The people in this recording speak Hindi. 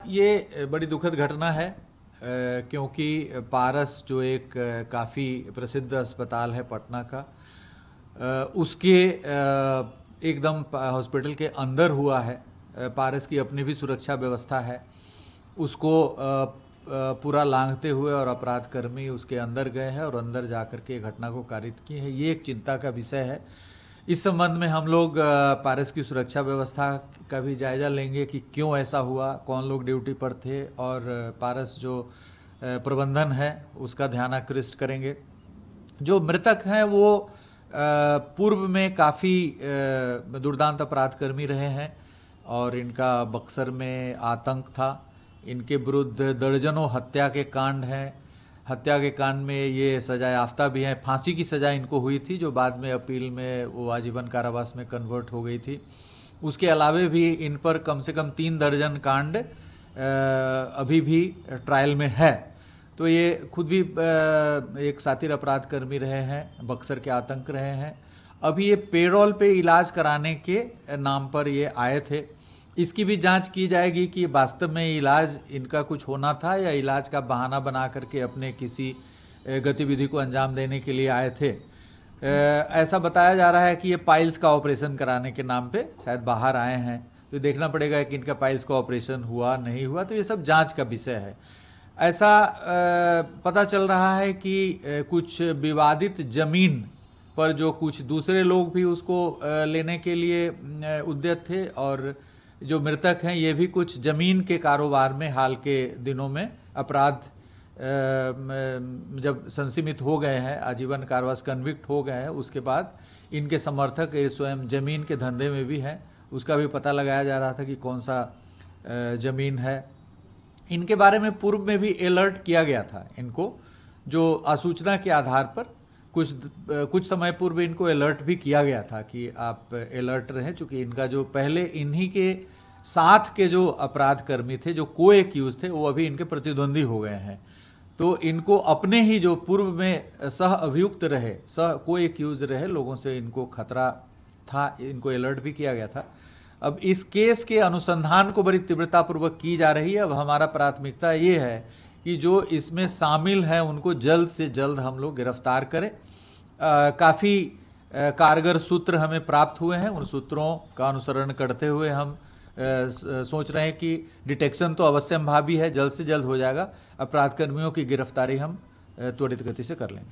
ये बड़ी दुखद घटना है क्योंकि पारस जो एक काफ़ी प्रसिद्ध अस्पताल है पटना का, उसके एकदम हॉस्पिटल के अंदर हुआ है। पारस की अपनी भी सुरक्षा व्यवस्था है, उसको पूरा लांघते हुए और अपराधकर्मी उसके अंदर गए हैं और अंदर जाकर के घटना को कारित किए हैं। ये एक चिंता का विषय है। इस संबंध में हम लोग पारस की सुरक्षा व्यवस्था का भी जायजा लेंगे कि क्यों ऐसा हुआ, कौन लोग ड्यूटी पर थे, और पारस जो प्रबंधन है उसका ध्यान आकृष्ट करेंगे। जो मृतक हैं वो पूर्व में काफ़ी दुर्दांत अपराधकर्मी रहे हैं और इनका बक्सर में आतंक था। इनके विरुद्ध दर्जनों हत्या के कांड हैं। हत्या के कांड में ये सजा याफ्ता भी हैं। फांसी की सज़ा इनको हुई थी जो बाद में अपील में वो आजीवन कारावास में कन्वर्ट हो गई थी। उसके अलावे भी इन पर कम से कम 3 दर्जन कांड अभी भी ट्रायल में है। तो ये खुद भी एक सातिर अपराधकर्मी रहे हैं, बक्सर के आतंक रहे हैं। अभी ये पेरोल पे इलाज कराने के नाम पर ये आए थे। इसकी भी जांच की जाएगी कि वास्तव में इलाज इनका कुछ होना था या इलाज का बहाना बना करके अपने किसी गतिविधि को अंजाम देने के लिए आए थे। ऐसा बताया जा रहा है कि ये पाइल्स का ऑपरेशन कराने के नाम पे शायद बाहर आए हैं। तो देखना पड़ेगा कि इनका पाइल्स का ऑपरेशन हुआ नहीं हुआ, तो ये सब जांच का विषय है। ऐसा पता चल रहा है कि कुछ विवादित जमीन पर जो कुछ दूसरे लोग भी उसको लेने के लिए उद्यत थे, और जो मृतक हैं ये भी कुछ जमीन के कारोबार में हाल के दिनों में अपराध जब संसीमित हो गए हैं, आजीवन कारावास कन्विक्ट हो गए हैं, उसके बाद इनके समर्थक ये स्वयं जमीन के धंधे में भी हैं। उसका भी पता लगाया जा रहा था कि कौन सा जमीन है। इनके बारे में पूर्व में भी अलर्ट किया गया था इनको, जो आसूचना के आधार पर कुछ समय पूर्व इनको अलर्ट भी किया गया था कि आप अलर्ट रहें, चूँकि इनका जो पहले इन्हीं के साथ के जो अपराधकर्मी थे, जो को एक्यूज थे, वो अभी इनके प्रतिद्वंदी हो गए हैं। तो इनको अपने ही जो पूर्व में सह अभियुक्त रहे, सह को एक्यूज रहे लोगों से इनको खतरा था, इनको अलर्ट भी किया गया था। अब इस केस के अनुसंधान को बड़ी तीव्रतापूर्वक की जा रही है। अब हमारा प्राथमिकता ये है कि जो इसमें शामिल हैं उनको जल्द से जल्द हम लोग गिरफ्तार करें। काफ़ी कारगर सूत्र हमें प्राप्त हुए हैं। उन सूत्रों का अनुसरण करते हुए हम सोच रहे हैं कि डिटेक्शन तो अवश्यंभावी है, जल्द से जल्द हो जाएगा। अपराधकर्मियों की गिरफ्तारी हम त्वरित गति से कर लेंगे।